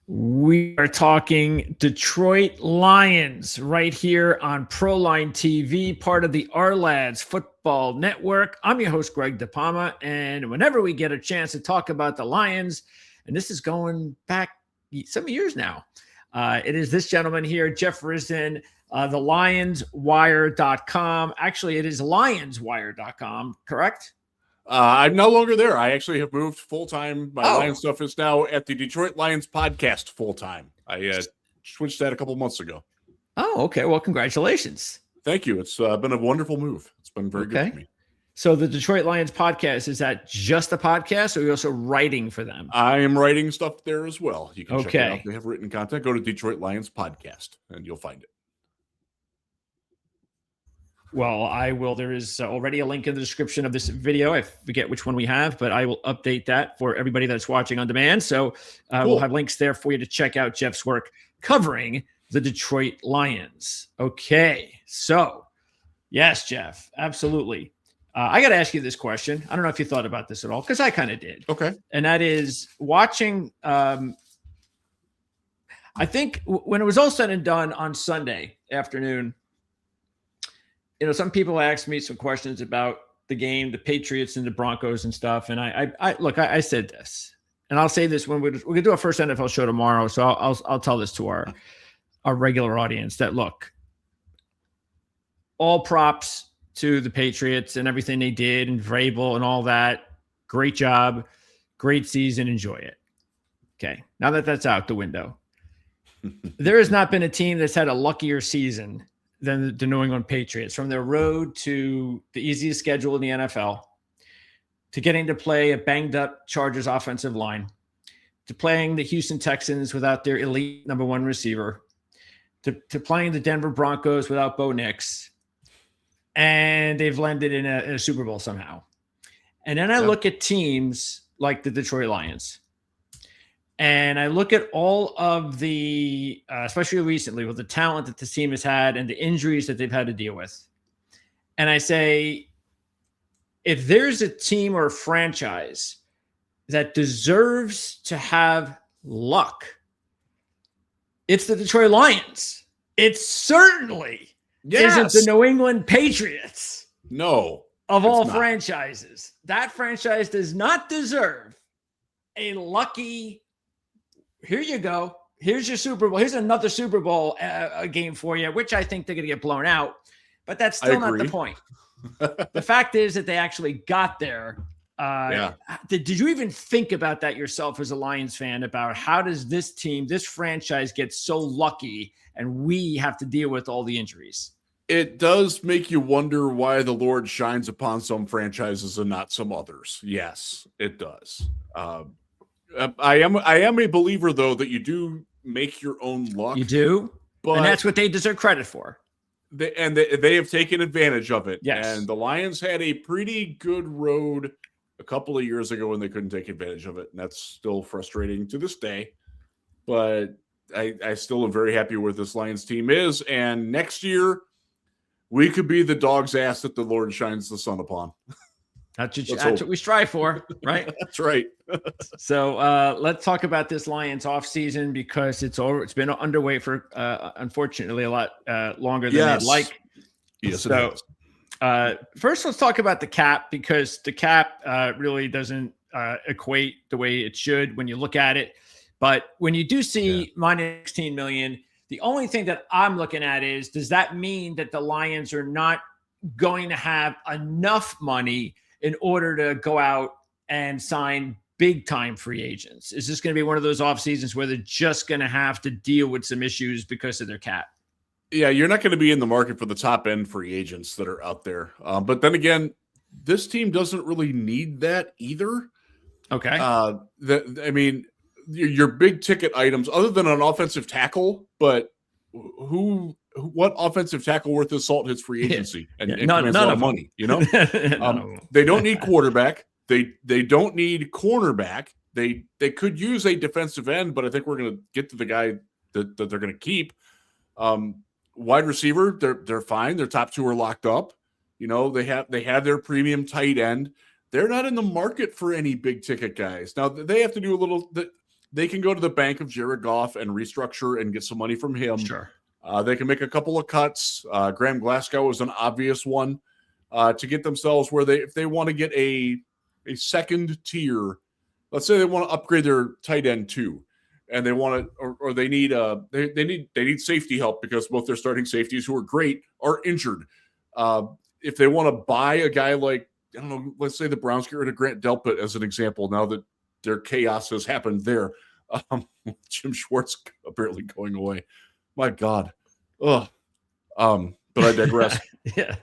We are talking Detroit Lions right here on ProLine TV, part of the Ourlads Football Network. I'm your host, Greg DePalma, and whenever we get a chance to talk about the Lions, and this is going back some years now, it is this gentleman here, Jeff Risdon, thelionswire.com. Actually, it is lionswire.com, correct? I'm no longer there. I actually have moved full-time. My Lions stuff is now at the Detroit Lions podcast full-time. I switched that a couple months ago. Oh, okay. Well, congratulations. Thank you. It's been a wonderful move. It's been very good for me. So the Detroit Lions podcast, is that just a podcast or are you also writing for them? I am writing stuff there as well. You can check it out. They have written content. Go to Detroit Lions podcast and you'll find it. Well, I will. There is already a link in the description of this video. I forget which one we have, but I will update that for everybody that's watching on demand. So cool. We'll have links there for you to check out Jeff's work covering the Detroit Lions. Okay. So, yes, Jeff, absolutely. I got to ask you this question. I don't know if you thought about this at all, because I kind of did. Okay. And that is watching, I think when it was all said and done on Sunday afternoon, some people asked me some questions about the game, the Patriots and the Broncos and stuff. And I said this, and I'll say this when we're going to do our first NFL show tomorrow. So I'll tell this to our regular audience that, look, all props to the Patriots and everything they did and Vrabel and all that. Great job. Great season. Enjoy it. Okay. Now that that's out the window, there has not been a team that's had a luckier season than the New England Patriots, from their road to the easiest schedule in the NFL, to getting to play a banged up Chargers offensive line, to playing the Houston Texans without their elite number one receiver, to playing the Denver Broncos without Bo Nix, and they've landed in a Super Bowl somehow. And then I look at teams like the Detroit Lions, and I look at all of the, especially recently, with the talent that this team has had and the injuries that they've had to deal with. And I say, if there's a team or a franchise that deserves to have luck, it's the Detroit Lions. It certainly isn't the New England Patriots. No. Of all franchises. That franchise does not deserve a lucky, here you go. Here's your Super Bowl. Here's another Super Bowl game for you, which I think they're going to get blown out. But that's still not the point. The fact is that they actually got there. Did you even think about that yourself as a Lions fan, about how does this team, this franchise, get so lucky and we have to deal with all the injuries? It does make you wonder why the Lord shines upon some franchises and not some others. Yes, it does. I am a believer, though, that you do make your own luck. You do, and that's what they deserve credit for. They have taken advantage of it. Yes. And the Lions had a pretty good road a couple of years ago when they couldn't take advantage of it, and that's still frustrating to this day. But I still am very happy where this Lions team is, and next year we could be the dog's ass that the Lord shines the sun upon. That's what we strive for, right? That's right. So let's talk about this Lions offseason, because it's been underway for, unfortunately, a lot longer than they'd like. Yes, so first, let's talk about the cap, because the cap really doesn't equate the way it should when you look at it. But when you do see minus $16 million, the only thing that I'm looking at is, does that mean that the Lions are not going to have enough money in order to go out and sign big-time free agents? Is this going to be one of those off seasons where they're just going to have to deal with some issues because of their cap? Yeah, you're not going to be in the market for the top-end free agents that are out there. But then again, this team doesn't really need that either. Okay. Your big-ticket items, other than an offensive tackle, but what offensive tackle worth his salt hits free agency and commands a lot of money, They don't need quarterback. They don't need cornerback. They could use a defensive end, but I think we're going to get to the guy that they're going to keep. Wide receiver, they're fine. Their top two are locked up. They have their premium tight end. They're not in the market for any big ticket guys. Now they have to do a little. they can go to the bank of Jared Goff and restructure and get some money from him. Sure. They can make a couple of cuts. Graham Glasgow is an obvious one to get themselves where if they want to get a second tier, let's say they want to upgrade their tight end too, and they want to, or they need they need safety help because both their starting safeties, who are great, are injured. If they want to buy a guy like, I don't know, let's say the Browns get rid of Grant Delpit as an example, now that their chaos has happened there. Jim Schwartz apparently going away. My God. Ugh. But I digress. Yeah.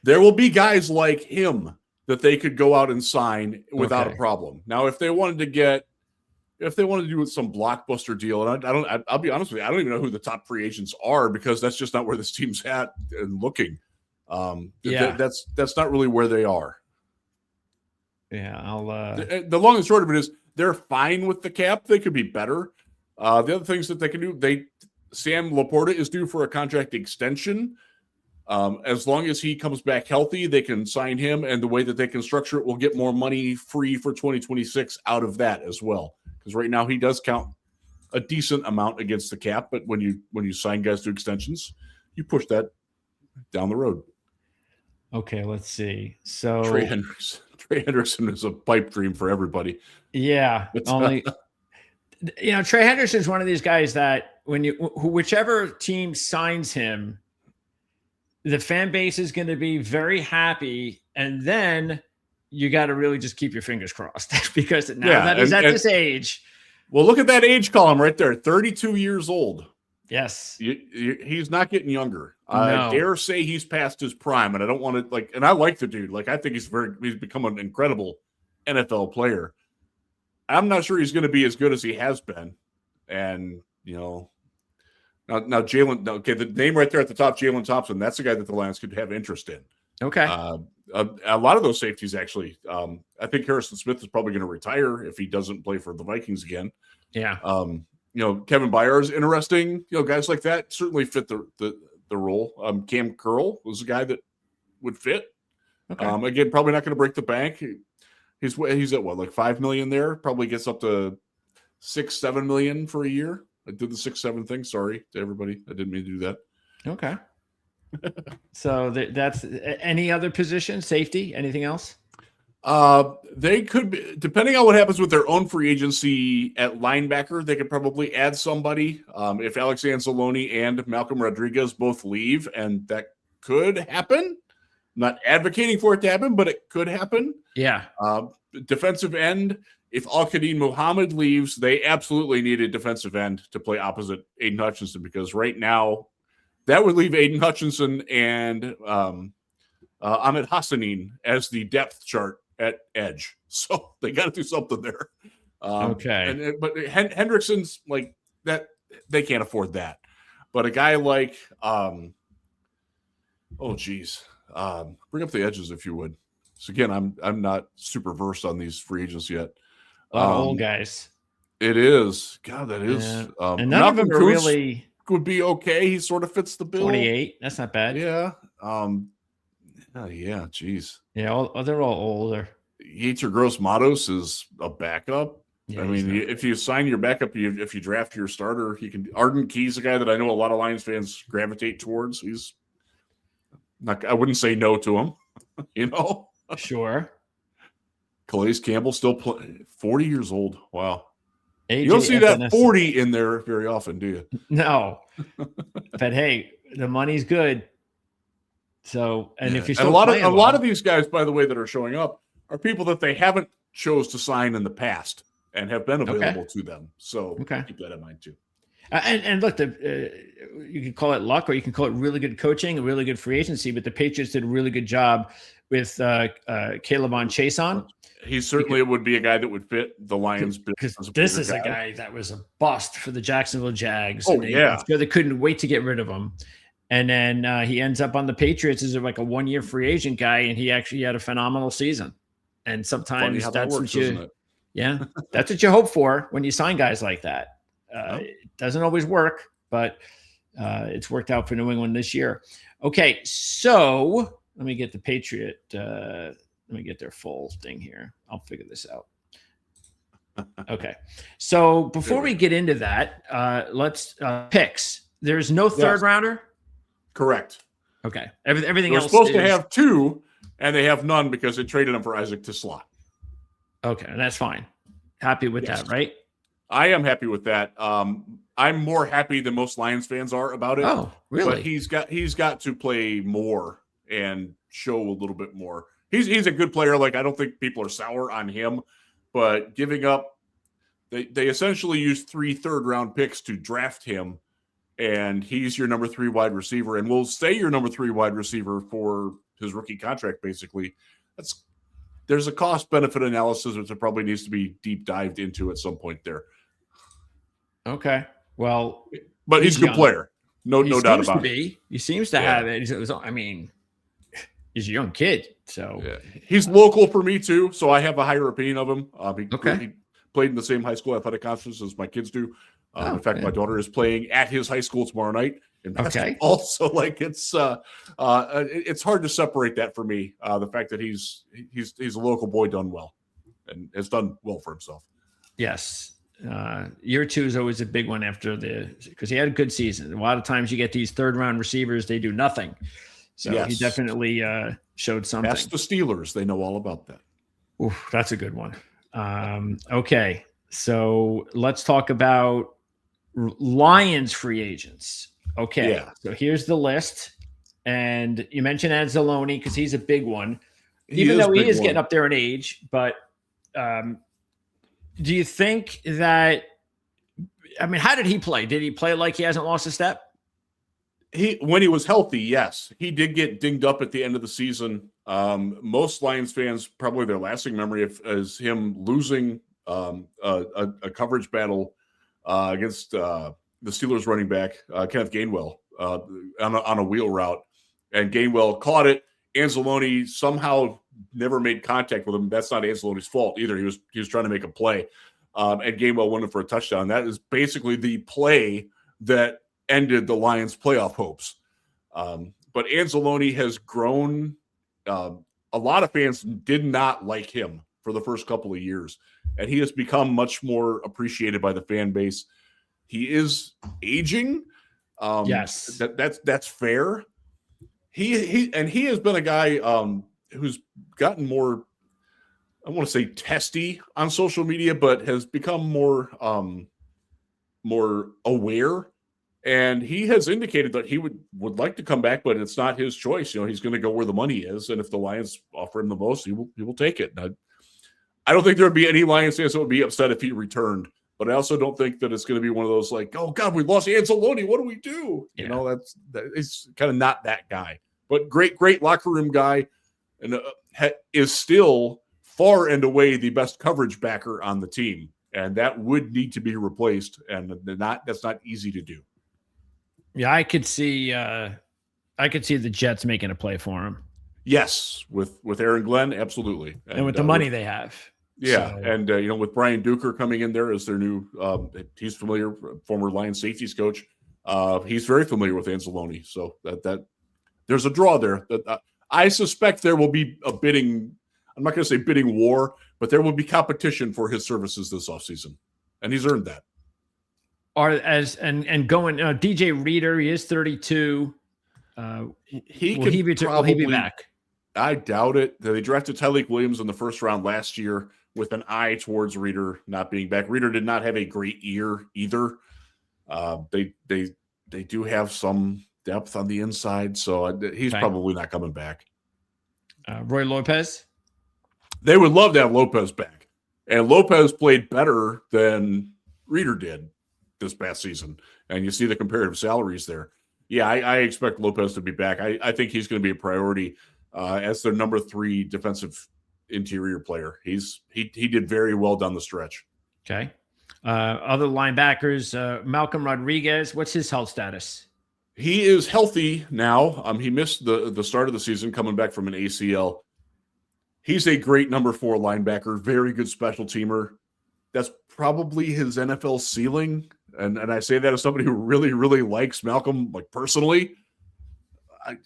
There will be guys like him that they could go out and sign without a problem. Now, if they wanted to do some blockbuster deal, and I'll be honest with you, I don't even know who the top free agents are because that's just not where this team's at and looking. That's not really where they are. Yeah, the long and short of it is they're fine with the cap. They could be better. The other things that they can do, Sam Laporta is due for a contract extension. As long as he comes back healthy, they can sign him, and the way that they can structure it will get more money free for 2026 out of that as well. Because right now he does count a decent amount against the cap, but when you sign guys to extensions, you push that down the road. Okay, let's see. So Trey Hendrickson is a pipe dream for everybody. Yeah, only Trey Henderson is one of these guys that whichever team signs him, the fan base is going to be very happy, and then you got to really just keep your fingers crossed because now that he's at this age. Well, look at that age column right there, 32 years old. Yes. He's not getting younger. No. I dare say he's past his prime, and I don't want to and I like the dude. I think he's become an incredible NFL player. I'm not sure he's going to be as good as he has been. And, now Jalen, okay, the name right there at the top, Jalen Thompson, that's the guy that the Lions could have interest in. Okay. A lot of those safeties, actually. I think Harrison Smith is probably going to retire if he doesn't play for the Vikings again. Yeah. Kevin Byard is interesting. Guys like that certainly fit the role. Cam Curl was a guy that would fit. Okay. Again, probably not going to break the bank. He's at what, like $5 million there? Probably gets up to $6-7 million for a year. I did the 6-7 thing. Sorry to everybody. I didn't mean to do that. Okay. So that's any other position, safety, anything else? They could be, depending on what happens with their own free agency at linebacker, they could probably add somebody. If Alex Anzalone and Malcolm Rodriguez both leave, and that could happen. I'm not advocating for it to happen, but it could happen. Yeah. Defensive end, if Al-Qadim Muhammad leaves, they absolutely need a defensive end to play opposite Aiden Hutchinson, because right now that would leave Aiden Hutchinson and Ahmed Hassanin as the depth chart at edge. So they got to do something there. Okay. But Hendrickson's like that, they can't afford that. But a guy like, bring up the edges if you would. So again, I'm not super versed on these free agents yet. A lot of old guys. It is. God, that is. Yeah. And none of them are really would be okay. He sort of fits the bill. 28. That's not bad. Yeah. Yeah. Geez. Yeah. They're all older. Yates Gross Matos is a backup. Yeah, I mean, if you sign your backup, if you draft your starter, he can. Arden Key's a guy that I know a lot of Lions fans gravitate towards. He's not. I wouldn't say no to him. Sure. Calais Campbell still 40 years old. Wow. AJ you don't see that 40 in there very often, do you? No. But hey, the money's good. So, and if you're still a lot of these guys, by the way, that are showing up are people that they haven't chose to sign in the past and have been available to them. So keep that in mind too. And look, you can call it luck, or you can call it really good coaching, a really good free agency. But the Patriots did a really good job with Caleb on Chason. He certainly would be a guy that would fit the Lions. Because this is a guy that was a bust for the Jacksonville Jags. Oh, yeah. I'm sure they couldn't wait to get rid of him. And then he ends up on the Patriots as like a one-year free agent guy, and he actually had a phenomenal season. And sometimes that's what that's what you hope for when you sign guys like that. It doesn't always work, but it's worked out for New England this year. Okay, so let me get the Patriot. Let me get their full thing here. I'll figure this out. Okay. So before we get into that, let's picks. There's no third rounder? Correct. Okay. Everything else was supposed to have 2, and they have none because they traded them for Isaac to slot. Okay, and that's fine. Happy with that, right? I am happy with that. I'm more happy than most Lions fans are about it. Oh, really? But he's got to play more and show a little bit more. He's a good player. Like, I don't think people are sour on him, but giving up, they essentially used 3 third-round picks to draft him, and he's your number 3 wide receiver, and will stay your number 3 wide receiver for his rookie contract. Basically, there's a cost-benefit analysis which probably needs to be deep dived into at some point there. Okay, well, but he's a good player, no doubt about it. He seems to have it. I mean, he's a young kid, so he's local for me too. So I have a higher opinion of him. He played in the same high school athletic conference as my kids do. In fact, my daughter is playing at his high school tomorrow night in basketball. So, like, it's hard to separate that for me. The fact that he's a local boy done well and has done well for himself. Yes. Year 2 is always a big one because he had a good season. A lot of times you get these third-round receivers, they do nothing. So he definitely showed something. That's the Steelers. They know all about that. Oof, that's a good one. Okay, so let's talk about Lions free agents. Okay, so here's the list. And you mentioned Anzalone because he's a big one. Even though he is getting up there in age, but do you think that – I mean, how did he play? Did he play like he hasn't lost a step? When he was healthy, yes. He did get dinged up at the end of the season. Most Lions fans, probably their lasting memory is him losing a coverage battle against the Steelers running back, Kenneth Gainwell, on a wheel route. And Gainwell caught it. Anzalone somehow never made contact with him. That's not Anzalone's fault either. He was trying to make a play. And Gainwell won it for a touchdown. That is basically the play that ended the Lions' playoff hopes. But Anzalone has grown. A lot of fans did not like him for the first couple of years, and he has become much more appreciated by the fan base. He is aging. Yes, that's fair. He has been a guy who's gotten more, I want to say, testy on social media, but has become more aware. And he has indicated that he would like to come back, but it's not his choice. You know, he's going to go where the money is, and if the Lions offer him the most, he will take it. I don't think there would be any Lions fans that would be upset if he returned, but I also don't think that it's going to be one of those like, oh God, we lost Anzalone, what do we do? Yeah. You know, it's kind of not that guy. But great locker room guy, and is still far and away the best coverage backer on the team, and that would need to be replaced, and that's not easy to do. Yeah, I could see the Jets making a play for him. Yes, with Aaron Glenn, absolutely, and with the money they have. Yeah, so. And with Brian Duker coming in there as their new, he's familiar, former Lions safeties coach. He's very familiar with Anzalone, so that there's a draw there. I suspect there will be a bidding. I'm not going to say bidding war, but there will be competition for his services this offseason, and he's earned that. DJ Reader, he is 32. Will he be back? I doubt it. They drafted Tyleik Williams in the first round last year with an eye towards Reader not being back. Reader did not have a great year either. They do have some depth on the inside, so he's probably not coming back. Roy Lopez? They would love to have Lopez back. And Lopez played better than Reader did this past season. And you see the comparative salaries there. Yeah, I expect Lopez to be back. I think he's going to be a priority as their number 3 defensive interior player. He did very well down the stretch. Okay. Other linebackers, Malcolm Rodriguez, what's his health status? He is healthy now. He missed the start of the season coming back from an ACL. He's a great number 4 linebacker, very good special teamer. That's probably his NFL ceiling. And I say that as somebody who really, really likes Malcolm, like personally.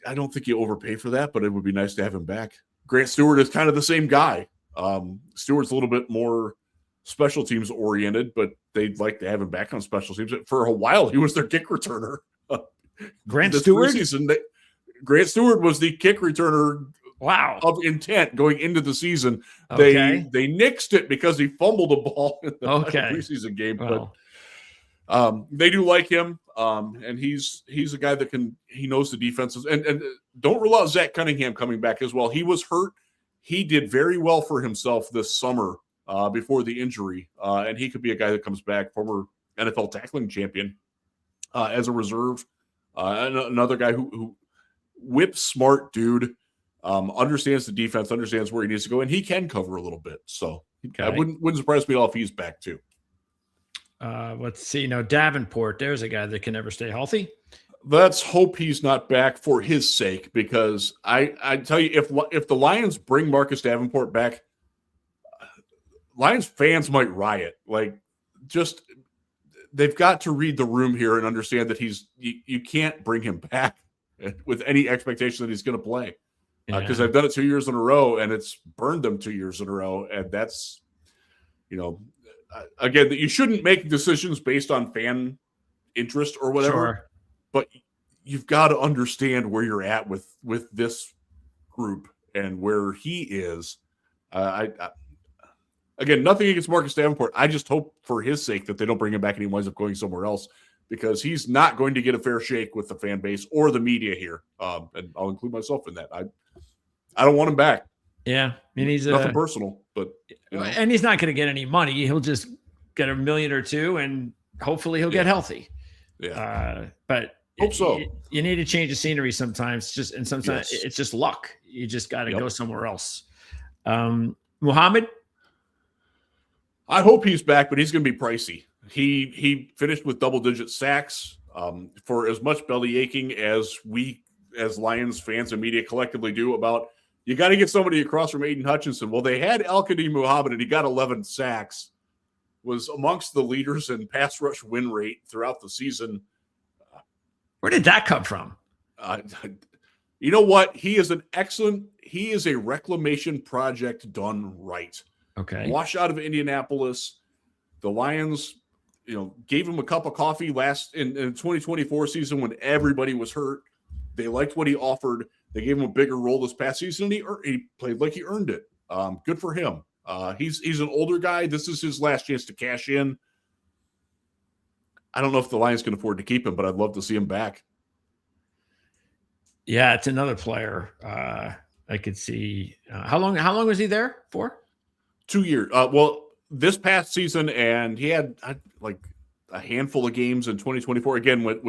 I don't think you overpay for that, but it would be nice to have him back. Grant Stewart is kind of the same guy. Stewart's a little bit more special teams oriented, but they'd like to have him back on special teams. For a while, he was their kick returner. Grant Stewart? Grant Stewart was the kick returner. Wow. Of intent going into the season. Okay. They nixed it because he fumbled a ball in the preseason game. Well. But they do like him. And he's a guy that he knows the defenses. And don't rule out Zach Cunningham coming back as well. He was hurt. He did very well for himself this summer before the injury. And he could be a guy that comes back, former NFL tackling champion as a reserve. Another guy who whip smart dude. Understands the defense, understands where he needs to go, and he can cover a little bit. So I wouldn't surprise me at all if he's back too. Let's see. Now Davenport, there's a guy that can never stay healthy. Let's hope he's not back for his sake, because I tell you, if the Lions bring Marcus Davenport back, Lions fans might riot. Like, just they've got to read the room here and understand that you can't bring him back with any expectation that he's going to play. Because I've done it 2 years in a row, and it's burned them 2 years in a row. And that's, again, that you shouldn't make decisions based on fan interest or whatever. Sure. But you've got to understand where you're at with this group and where he is. Again, nothing against Marcus Davenport. I just hope for his sake that they don't bring him back and he winds up going somewhere else, because he's not going to get a fair shake with the fan base or the media here. And I'll include myself in that. I don't want him back. Yeah. And he's nothing personal, but and he's not going to get any money. He'll just get $1 million or $2 million, and hopefully he'll get healthy. Yeah. But hope so. You need to change the scenery sometimes. Sometimes it's just luck. You just got to go somewhere else. Muhammad, I hope he's back, but he's going to be pricey. He finished with double-digit sacks. For as much belly aching as we, as Lions fans and media collectively do about, you got to get somebody across from Aiden Hutchinson. Well, they had Al-Qadim Muhammad, and he got 11 sacks, was amongst the leaders in pass rush win rate throughout the season. Where did that come from? You know what? He is a reclamation project done right. Okay. Wash out of Indianapolis. The Lions, gave him a cup of coffee in 2024 season when everybody was hurt. They liked what he offered. They gave him a bigger role this past season, and he played like he earned it. Good for him. He's an older guy. This is his last chance to cash in. I don't know if the Lions can afford to keep him, but I'd love to see him back. Yeah, it's another player. I could see. How long was he there for? 2 years. Well, this past season, and he had like a handful of games in 2024. Again, with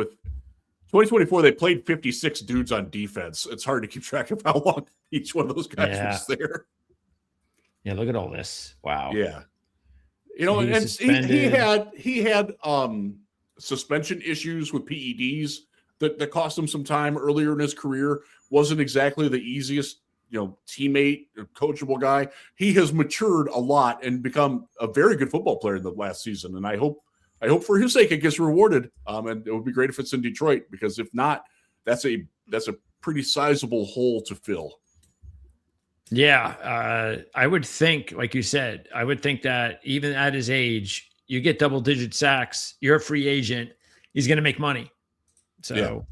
2024, they played 56 dudes on defense. It's hard to keep track of how long each one of those guys was there. Yeah, look at all this. Wow. Yeah. He had suspension issues with PEDs that cost him some time earlier in his career. Wasn't exactly the easiest, teammate, coachable guy. He has matured a lot and become a very good football player in the last season. And I hope for his sake it gets rewarded. And it would be great if it's in Detroit, because if not, that's a pretty sizable hole to fill. Yeah, I would think, like you said, that even at his age, you get double-digit sacks, you're a free agent, he's going to make money. So,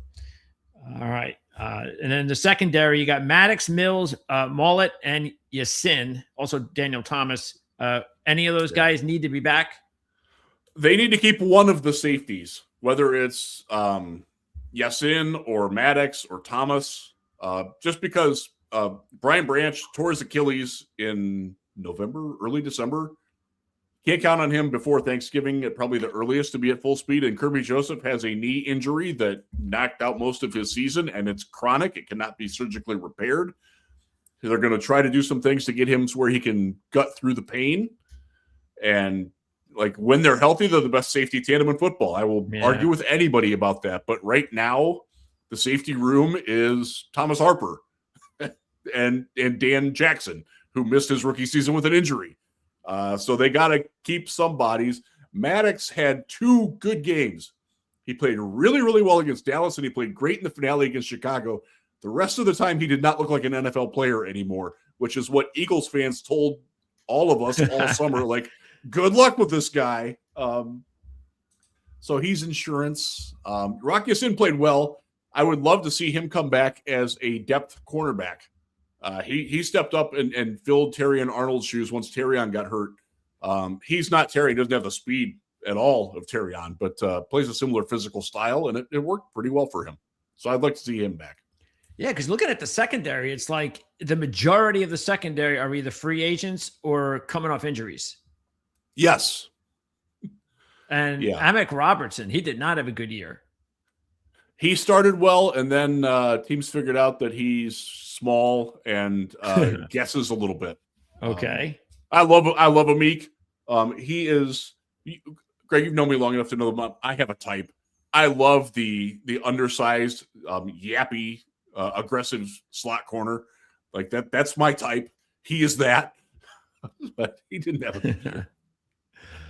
All right. And then the secondary, you got Maddox, Mills, Mollett, and Yasin, also Daniel Thomas. Any of those guys need to be back? They need to keep one of the safeties, whether it's Yasin or Maddox or Thomas, just because Brian Branch tore his Achilles in November, early December. Can't count on him before Thanksgiving at probably the earliest to be at full speed. And Kirby Joseph has a knee injury that knocked out most of his season, and it's chronic. It cannot be surgically repaired. They're going to try to do some things to get him to where he can gut through the pain. And when they're healthy, they're the best safety tandem in football. I will argue with anybody about that. But right now, the safety room is Thomas Harper and Dan Jackson, who missed his rookie season with an injury. So they got to keep some bodies. Maddox had 2 good games. He played really, really well against Dallas, and he played great in the finale against Chicago. The rest of the time, he did not look like an NFL player anymore, which is what Eagles fans told all of us all summer. good luck with this guy. So he's insurance. Rock Ya-Sin played well. I would love to see him come back as a depth cornerback. He stepped up and filled Terrion Arnold's shoes once Terrion got hurt. He's not Terry. He doesn't have the speed at all of Terrion, but plays a similar physical style, and it worked pretty well for him. So I'd like to see him back. Yeah, because looking at the secondary, it's like the majority of the secondary are either free agents or coming off injuries. Yes. And Amek Robertson, he did not have a good year. He started well, and then teams figured out that he's small and guesses a little bit. Okay. I love Amik. He is Greg. You've known me long enough to know that I have a type. I love the undersized, yappy, aggressive slot corner. Like that. That's my type. He is that. But he didn't have a good year.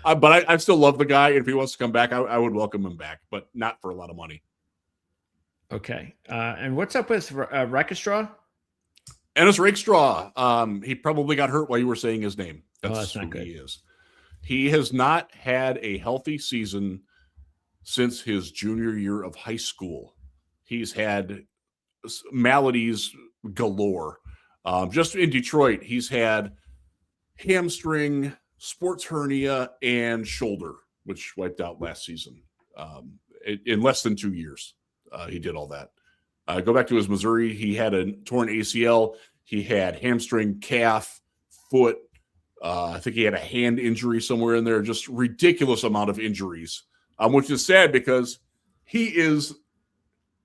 But I still love the guy. If he wants to come back, I would welcome him back, but not for a lot of money. Okay. And what's up with Rakestraw? Ennis Rakestraw. He probably got hurt while you were saying his name. That's not good. He is. He has not had a healthy season since his junior year of high school. He's had maladies galore. Just in Detroit, he's had hamstring, sports hernia, and shoulder, which wiped out last season. In less than 2 years, he did all that. Go back to his Missouri. He had a torn ACL. He had hamstring, calf, foot. I think he had a hand injury somewhere in there. Just ridiculous amount of injuries, which is sad because he is.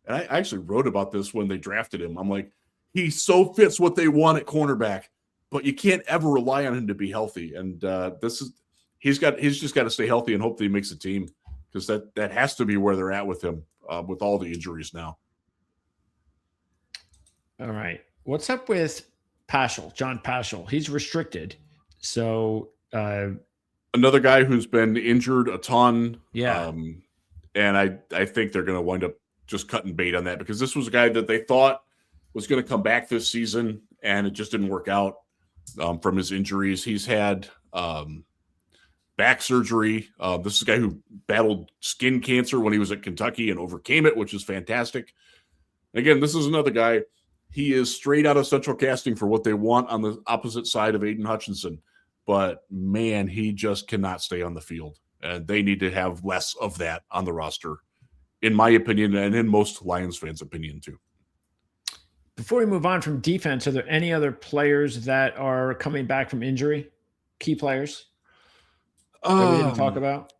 And I actually wrote about this when they drafted him. I'm like, he so fits what they want at cornerback, but you can't ever rely on him to be healthy. And he's just got to stay healthy and hope that he makes a team, because that has to be where they're at with him with all the injuries now. All right. What's up with Paschal, John Paschal? He's restricted. So another guy who's been injured a ton. Yeah. And I think they're going to wind up just cutting bait on that, because this was a guy that they thought was going to come back this season, and it just didn't work out from his injuries. He's had back surgery. This is a guy who battled skin cancer when he was at Kentucky and overcame it, which is fantastic. Again, this is another guy. He is straight out of central casting for what they want on the opposite side of Aiden Hutchinson. But, man, he just cannot stay on the field. And they need to have less of that on the roster, in my opinion, and in most Lions fans' opinion, too. Before we move on from defense, are there any other players that are coming back from injury? Key players that we didn't talk about?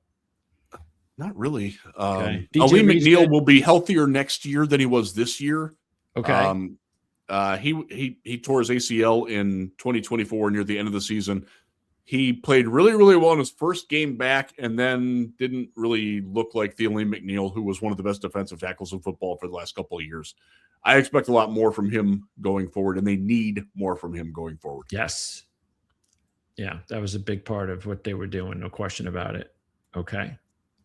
Not really. Okay. Ali McNeil will be healthier next year than he was this year. Okay. He tore his ACL in 2024 near the end of the season. He played really, really well in his first game back, and then didn't really look like Thielen McNeil, who was one of the best defensive tackles in football for the last couple of years. I expect a lot more from him going forward, and they need more from him going forward. Yes. Yeah, that was a big part of what they were doing, no question about it. Okay.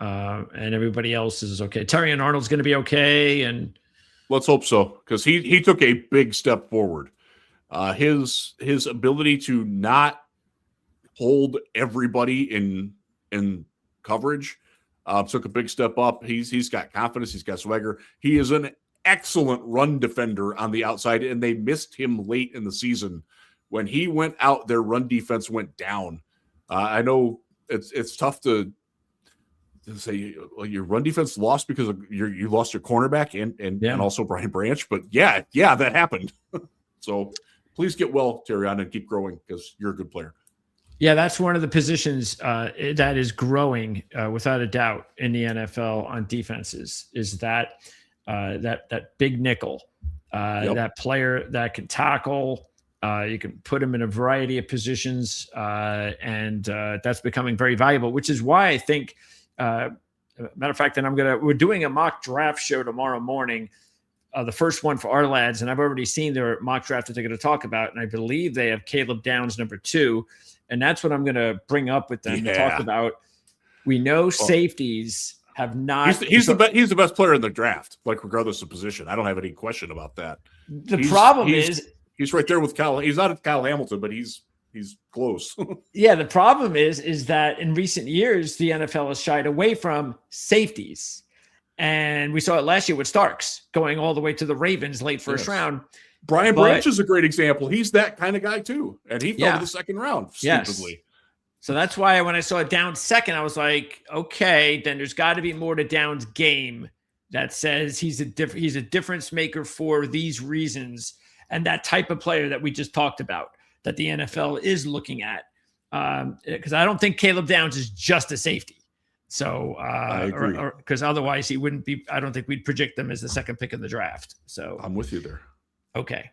And everybody else is okay. Terrion Arnold's going to be okay, and let's hope so, because he took a big step forward. His ability to not hold everybody in coverage took a big step up. He's got confidence. He's got swagger. He is an excellent run defender on the outside, and they missed him late in the season. When he went out, their run defense went down. I know it's tough to say, well, your run defense lost because of you lost your cornerback and also Brian Branch, but yeah, that happened. So please get well, Terrion, and keep growing, because you're a good player. Yeah, that's one of the positions that is growing without a doubt in the NFL on defenses, is that big nickel, that player that can tackle. You can put him in a variety of positions, and that's becoming very valuable, which is why I think, matter of fact, that we're doing a mock draft show tomorrow morning, the first one for Ourlads, and I've already seen their mock draft that they're going to talk about, and I believe they have Caleb Downs number 2, and that's what I'm going to bring up with them to talk about. We know safeties have not. He's the best player in the draft, like regardless of position. I don't have any question about that. The problem is he's right there with Kyle. He's not Kyle Hamilton, but he's he's close. Yeah, the problem is that in recent years, the NFL has shied away from safeties. And we saw it last year with Starks going all the way to the Ravens late first round. Brian Branch is a great example. He's that kind of guy too. And he fell to the second round, stupidly. Yes. So that's why when I saw it down second, I was like, okay, then there's got to be more to Downs' game that says he's a difference maker for these reasons. And that type of player that we just talked about that the NFL is looking at. Because I don't think Caleb Downs is just a safety. So, I agree. Because otherwise he wouldn't be, I don't think we'd project them as the second pick in the draft. So I'm with you there. Okay.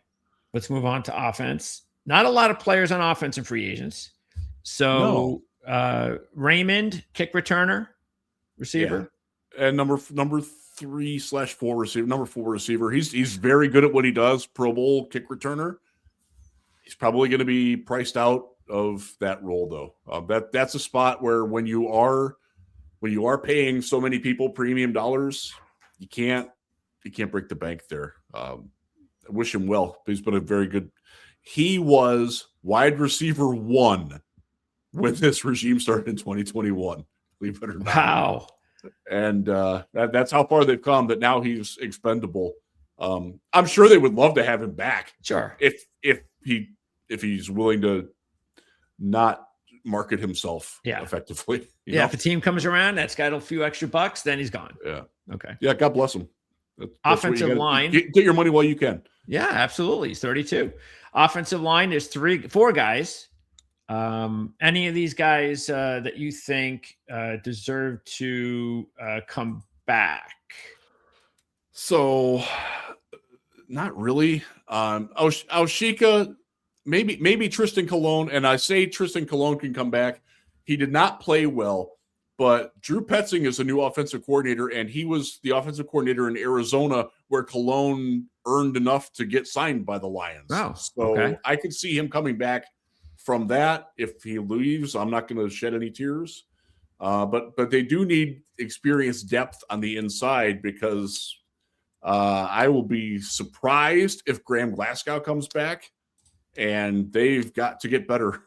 Let's move on to offense. Not a lot of players on offense and free agents. So Raymond, kick returner, receiver. Yeah. And number 3/4 receiver, number 4 receiver. He's very good at what he does. Pro Bowl kick returner. He's probably going to be priced out of that role though. That's a spot where when you are paying so many people premium dollars, you can't break the bank there. I wish him well. He's been a very good. He was wide receiver 1 when this regime started in 2021. Believe it or not. Wow. And that's how far they've come. That now he's expendable. I'm sure they would love to have him back. Sure. If he's willing to not market himself effectively. You know? If a team comes around that's got a few extra bucks, then he's gone. Yeah. Okay. Yeah. God bless him. That's offensive line. Get your money while you can. Yeah, absolutely. He's 32. Offensive line is 4 guys. Any of these guys that you think deserve to come back? So, not really. Aushika, maybe Tristan Colon, and I say Tristan Colon can come back. He did not play well, but Drew Petzing is a new offensive coordinator, and he was the offensive coordinator in Arizona, where Colon earned enough to get signed by the Lions. Oh, so I could see him coming back from that. If he leaves, I'm not going to shed any tears. But they do need experienced depth on the inside, because I will be surprised if Graham Glasgow comes back, and they've got to get better.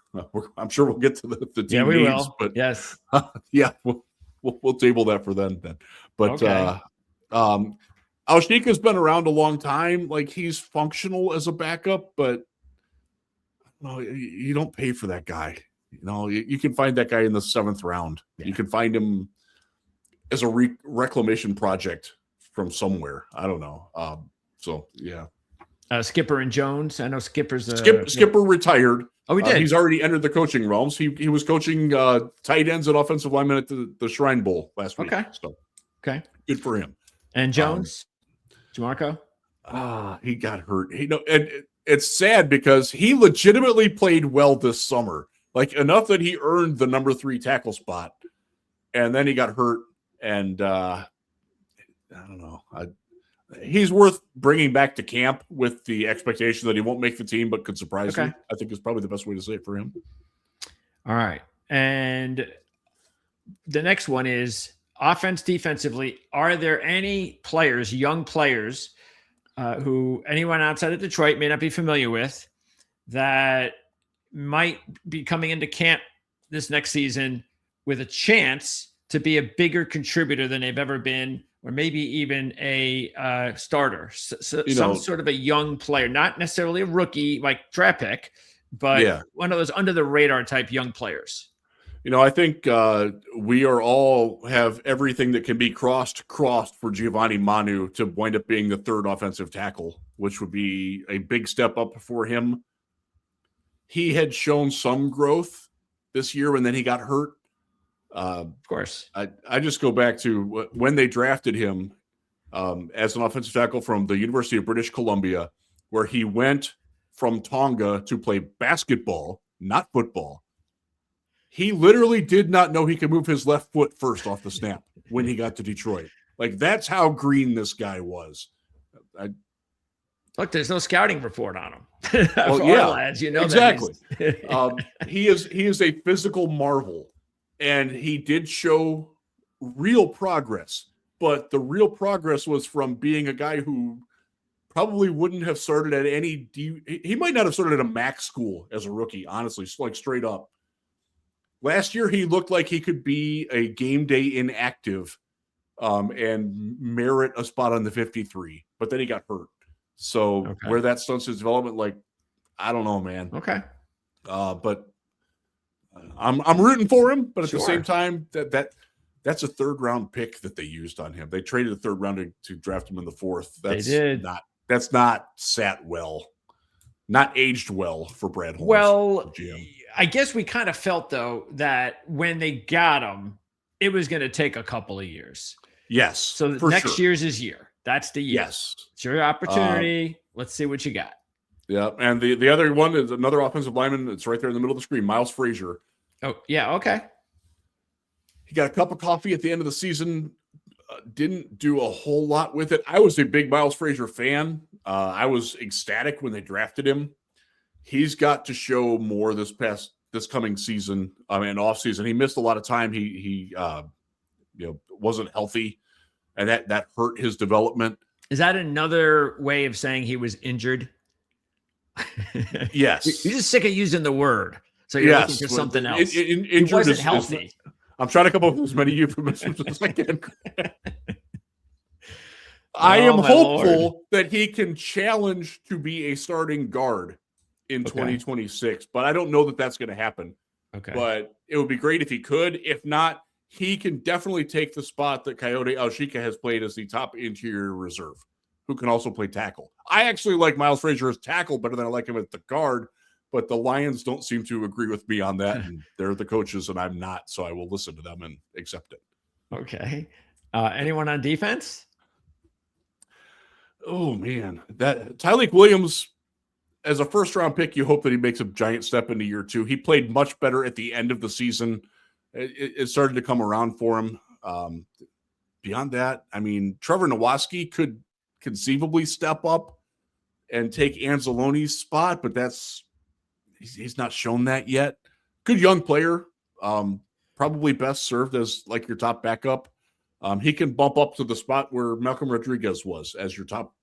I'm sure we'll get to the team we needs, will. but yes, we'll table that for then. But Aushika's been around a long time. Like, he's functional as a backup, but no, you don't pay for that guy. You know, you can find that guy in the 7th round. Yeah. You can find him as a reclamation project from somewhere. I don't know. Skipper and Jones. I know Skipper's Skipper retired. Oh, he did. He's already entered the coaching realms. He was coaching tight ends and offensive linemen at the Shrine Bowl last week. Okay. So good for him. And Jones, DeMarco. He got hurt. And it's sad because he legitimately played well this summer, like enough that he earned the number 3 tackle spot, and then he got hurt. And I don't know. He's worth bringing back to camp with the expectation that he won't make the team, but could surprise you. I think is probably the best way to say it for him. All right. And the next one is offense, defensively. Are there any players, young players, who anyone outside of Detroit may not be familiar with, that might be coming into camp this next season with a chance to be a bigger contributor than they've ever been, or maybe even a starter, some sort of a young player, not necessarily a rookie like draft pick, but one of those under the radar type young players? I think we are all have everything that can be crossed for Giovanni Manu to wind up being the 3rd offensive tackle, which would be a big step up for him. He had shown some growth this year, and then he got hurt. Of course. I just go back to when they drafted him as an offensive tackle from the University of British Columbia, where he went from Tonga to play basketball, not football. He literally did not know he could move his left foot first off the snap when he got to Detroit. Like, that's how green this guy was. Look, there's no scouting report on him. Well, Ourlads, exactly. He is a physical marvel, and he did show real progress. But the real progress was from being a guy who probably wouldn't have started at any he might not have started at a MAC school as a rookie, honestly, like straight up. Last year, he looked like he could be a game day inactive and merit a spot on the 53, but then he got hurt. So where that stunts his development, like, I don't know, man. Okay. But I'm rooting for him, but at the same time, that's a third round pick that they used on him. They traded a third round to draft him in the fourth. That's not sat well, not aged well for Brad Holmes. Well, I guess we kind of felt though that when they got him, it was going to take a couple of years. Yes. So next year's his year. That's the year. Yes. It's your opportunity. Let's see what you got. Yeah. And the other one is another offensive lineman. It's right there in the middle of the screen, Miles Frazier. Oh, yeah. Okay. He got a cup of coffee at the end of the season. Didn't do a whole lot with it. I was a big Miles Frazier fan. I was ecstatic when they drafted him. He's got to show more this coming season. Off season. He missed a lot of time. He wasn't healthy, and that hurt his development. Is that another way of saying he was injured? Yes. You're just sick of using the word, so you're looking for something else. He wasn't healthy. I'm trying to come up with as many euphemisms as I can. I am hopeful that he can challenge to be a starting guard in 2026, but I don't know that that's going to happen. Okay. But it would be great if he could. If not, he can definitely take the spot that Coyote Alshika has played as the top interior reserve, who can also play tackle. I actually like Miles Frazier as tackle better than I like him at the guard, but the Lions don't seem to agree with me on that. And they're the coaches and I'm not, so I will listen to them and accept it. Okay. Anyone on defense? Oh, man. That Tyleik Williams, as a first-round pick, you hope that he makes a giant step into year two. He played much better at the end of the season. It started to come around for him. Beyond that, Trevor Nowatzki could conceivably step up and take Anzalone's spot, but he's not shown that yet. Good young player, probably best served as like your top backup. He can bump up to the spot where Malcolm Rodriguez was as your top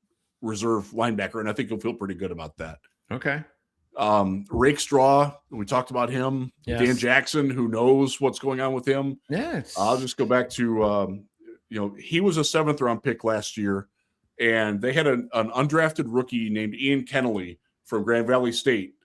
reserve linebacker, and I think he'll feel pretty good about that. Okay. Rakestraw, we talked about him. Yes. Dan Jackson, who knows what's going on with him. Yes. I'll just go back to, he was a 7th-round pick last year, and they had an undrafted rookie named Ian Kennelly from Grand Valley State,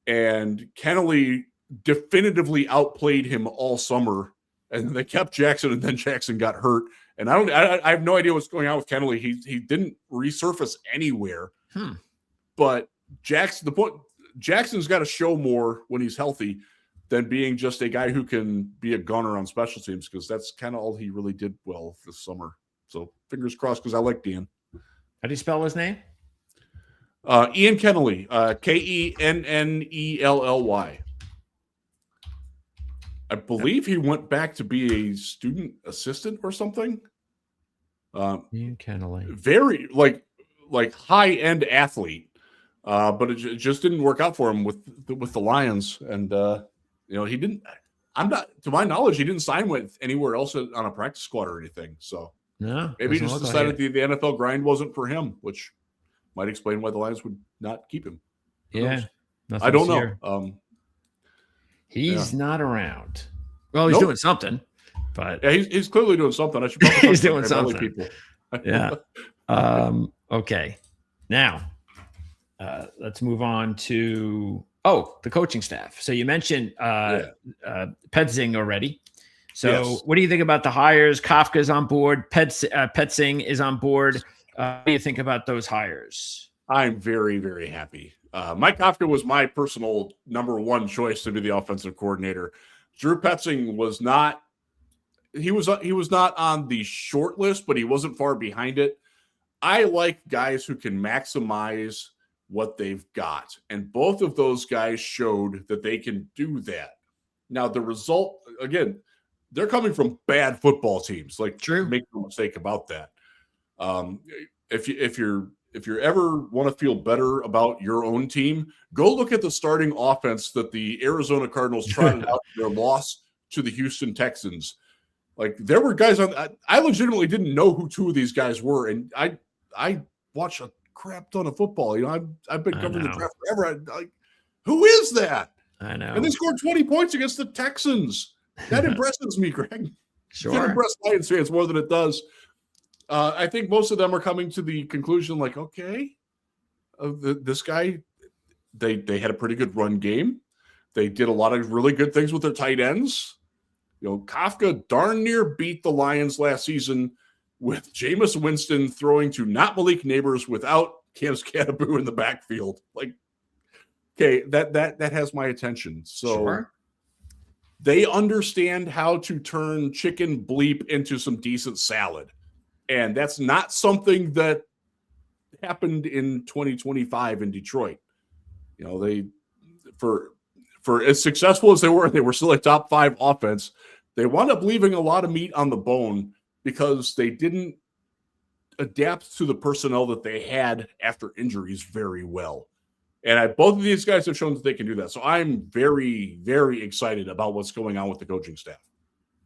and Kennelly definitively outplayed him all summer, and they kept Jackson, and then Jackson got hurt. And I have no idea what's going on with Kennelly. He didn't resurface anywhere, but Jackson's got to show more when he's healthy than being just a guy who can be a gunner on special teams, because that's kind of all he really did well this summer. So fingers crossed, because I like Dan. How do you spell his name? Ian Kennelly, Kennelly. I believe he went back to be a student assistant or something. Ian Kennelly. Very like high-end athlete. But it just didn't work out for him with the Lions, and he didn't. To my knowledge, he didn't sign with anywhere else on a practice squad or anything. So no, maybe he just decided the NFL grind wasn't for him, which might explain why the Lions would not keep him. Yeah, I don't know. He's not around. Well, he's doing something, but yeah, he's clearly doing something. I should probably he's doing something. People. Yeah. Okay. Now. Let's move on to the coaching staff. So you mentioned Petzing already. So what do you think about the hires? Kafka's on board. Petzing is on board. What do you think about those hires? I'm very, very happy. Mike Kafka was my personal number one choice to be the offensive coordinator. Drew Petzing was not. He was not on the short list, but he wasn't far behind it. I like guys who can maximize what they've got. And both of those guys showed that they can do that. Now, the result, again, they're coming from bad football teams. Like, true. Make no mistake about that. If you ever want to feel better about your own team, go look at the starting offense that the Arizona Cardinals trotted out in their loss to the Houston Texans. Like, there were guys I legitimately didn't know who two of these guys were. And I watched a crap ton of football. I've been covering the draft forever. Who is that? I know. And they scored 20 points against the Texans. That impresses me, Greg. Sure. It impresses Lions fans more than it does. I think most of them are coming to the conclusion, like, okay, this guy, they had a pretty good run game. They did a lot of really good things with their tight ends. Kafka darn near beat the Lions last season with Jameis Winston throwing to not Malik Neighbors without Cam Scatterboo in the backfield. Like, okay, that has my attention. So sure. They understand how to turn chicken bleep into some decent salad. And that's not something that happened in 2025 in Detroit. They for as successful as they were still a top 5 offense. They wound up leaving a lot of meat on the bone because they didn't adapt to the personnel that they had after injuries very well. And both of these guys have shown that they can do that. So I'm very, very excited about what's going on with the coaching staff.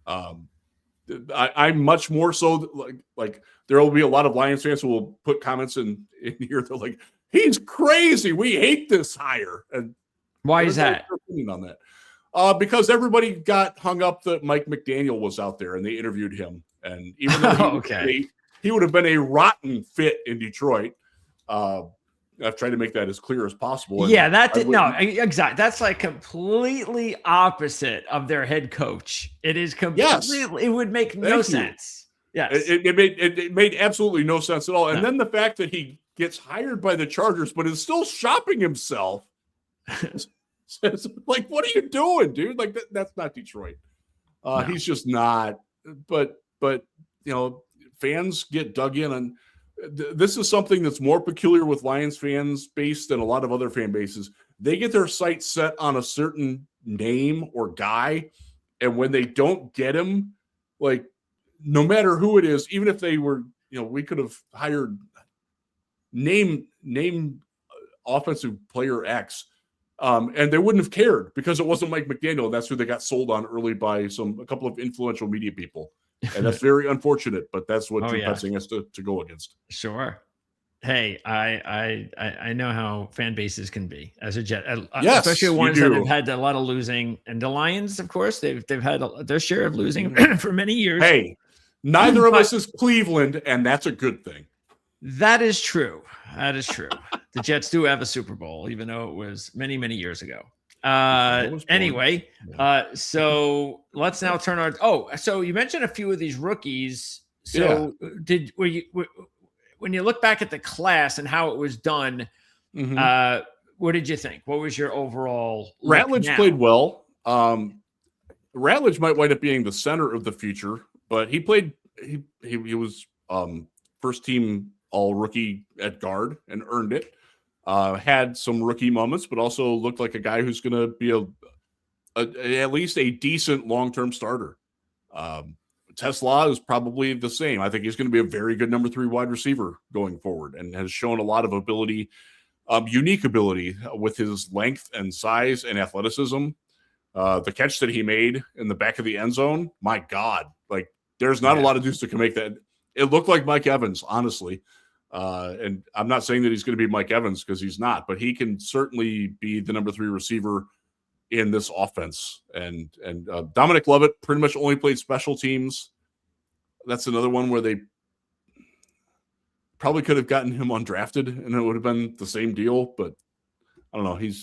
I'm much more so like there will be a lot of Lions fans who will put comments in here. They're like, he's crazy. We hate this hire. And why is that? Opinion on that? Because everybody got hung up that Mike McDaniel was out there and they interviewed him. And even though he would have been a rotten fit in Detroit, I've tried to make that as clear as possible. Yeah, exactly. That's like completely opposite of their head coach. It is completely. It would make no sense. Yes, it made absolutely no sense at all. And then the fact that he gets hired by the Chargers, but is still shopping himself. Says, like, what are you doing, dude? Like that's not Detroit. He's just not. But fans get dug in on. This is something that's more peculiar with Lions fans base than a lot of other fan bases. They get their sights set on a certain name or guy, and when they don't get him, like no matter who it is, even if they were, we could have hired name offensive player X, and they wouldn't have cared because it wasn't Mike McDaniel. And that's who they got sold on early by a couple of influential media people. And that's very unfortunate, but that's what Drew Petzing has to go against. Sure. Hey, I know how fan bases can be as a Jet, especially ones that have had a lot of losing. And the Lions, of course, they've had their share of losing for many years. Hey, neither of us is Cleveland, and that's a good thing. That is true. That is true. The Jets do have a Super Bowl, even though it was many, many years ago. Anyway, so let's now turn so you mentioned a few of these rookies. So when you look back at the class and how it was done, what did you think? What was your overall Ratledge played well. Ratledge might wind up being the center of the future, but he was first team all rookie at guard and earned it. Had some rookie moments, but also looked like a guy who's going to be at least a decent long-term starter. Tesla is probably the same. I think he's going to be a very good number 3 wide receiver going forward and has shown a lot of ability, unique ability with his length and size and athleticism. The catch that he made in the back of the end zone, my God, like there's not a lot of dudes that can make that. It looked like Mike Evans, honestly. And I'm not saying that he's going to be Mike Evans because he's not, but he can certainly be the number 3 receiver in this offense. And Dominic Lovett pretty much only played special teams. That's another one where they probably could have gotten him undrafted and it would have been the same deal. But I don't know. He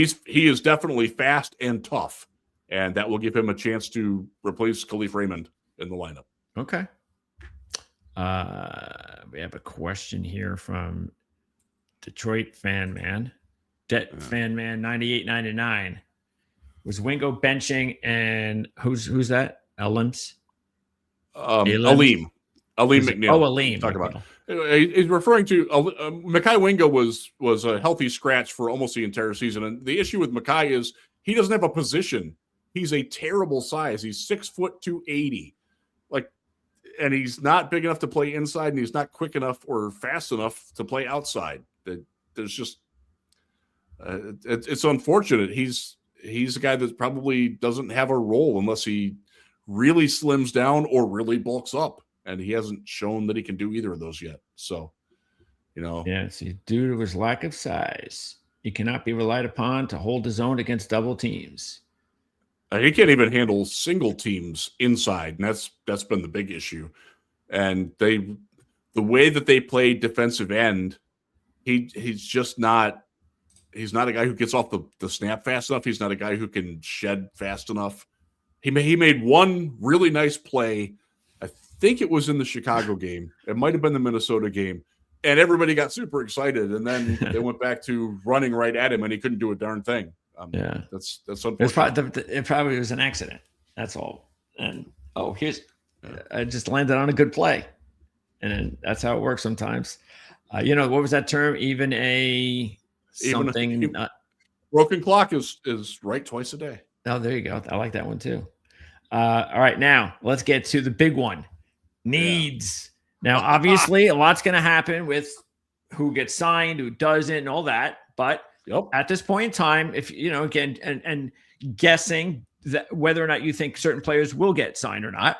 is definitely fast and tough, and that will give him a chance to replace Khalif Raymond in the lineup. Okay. We have a question here from Detroit fan man, fan man 9899. Was Wingo benching and who's that? Aleem McNeil. Aleem. Talk about. He's referring to Mekhi Wingo was a healthy scratch for almost the entire season, and the issue with Mekhi is he doesn't have a position. He's a terrible size. He's 6'280", and he's not big enough to play inside, and he's not quick enough or fast enough to play outside. There's just it's unfortunate. He's a guy that probably doesn't have a role unless he really slims down or really bulks up, and he hasn't shown that he can do either of those yet. So Yeah, see, due to his lack of size, he cannot be relied upon to hold his own against double teams. He can't even handle single teams inside, and that's been the big issue. And the way that they play defensive end, he's just not. He's not a guy who gets off the snap fast enough. He's not a guy who can shed fast enough. He made one really nice play. I think it was in the Chicago game. It might have been the Minnesota game. And everybody got super excited. And then they went back to running right at him, and he couldn't do a darn thing. Yeah. That's unfortunate. It probably was an accident. That's all. And, I just landed on a good play. And that's how it works sometimes. What was that term? Broken clock is right twice a day. Oh, there you go. I like that one too. All right, now let's get to the big one. Needs. Now, obviously, a lot's going to happen with who gets signed, who doesn't, and all that. But at this point in time, if again, and guessing that whether or not you think certain players will get signed or not.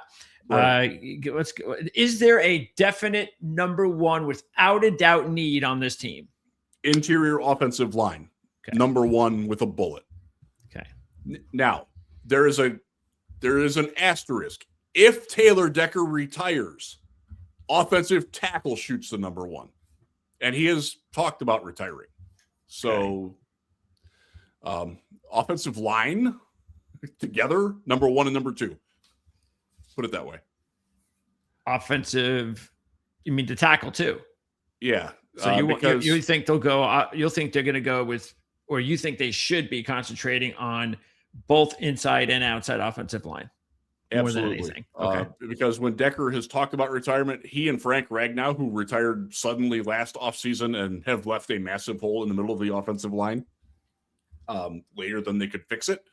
Right. Is there a definite number one, without a doubt, need on this team? Interior offensive line. Okay. Number one with a bullet. Okay. Now, there is an asterisk. If Taylor Decker retires, offensive tackle shoots the number one. And he has talked about retiring. So, offensive line together, number one and number two. Put it that way. Offensive, you mean to tackle too? Yeah. So you think they'll go? You'll think they're going to go with, or you think they should be concentrating on both inside and outside offensive line? Absolutely. More than anything. Okay. Because when Decker has talked about retirement, he and Frank Ragnow, who retired suddenly last offseason and have left a massive hole in the middle of the offensive line later than they could fix it.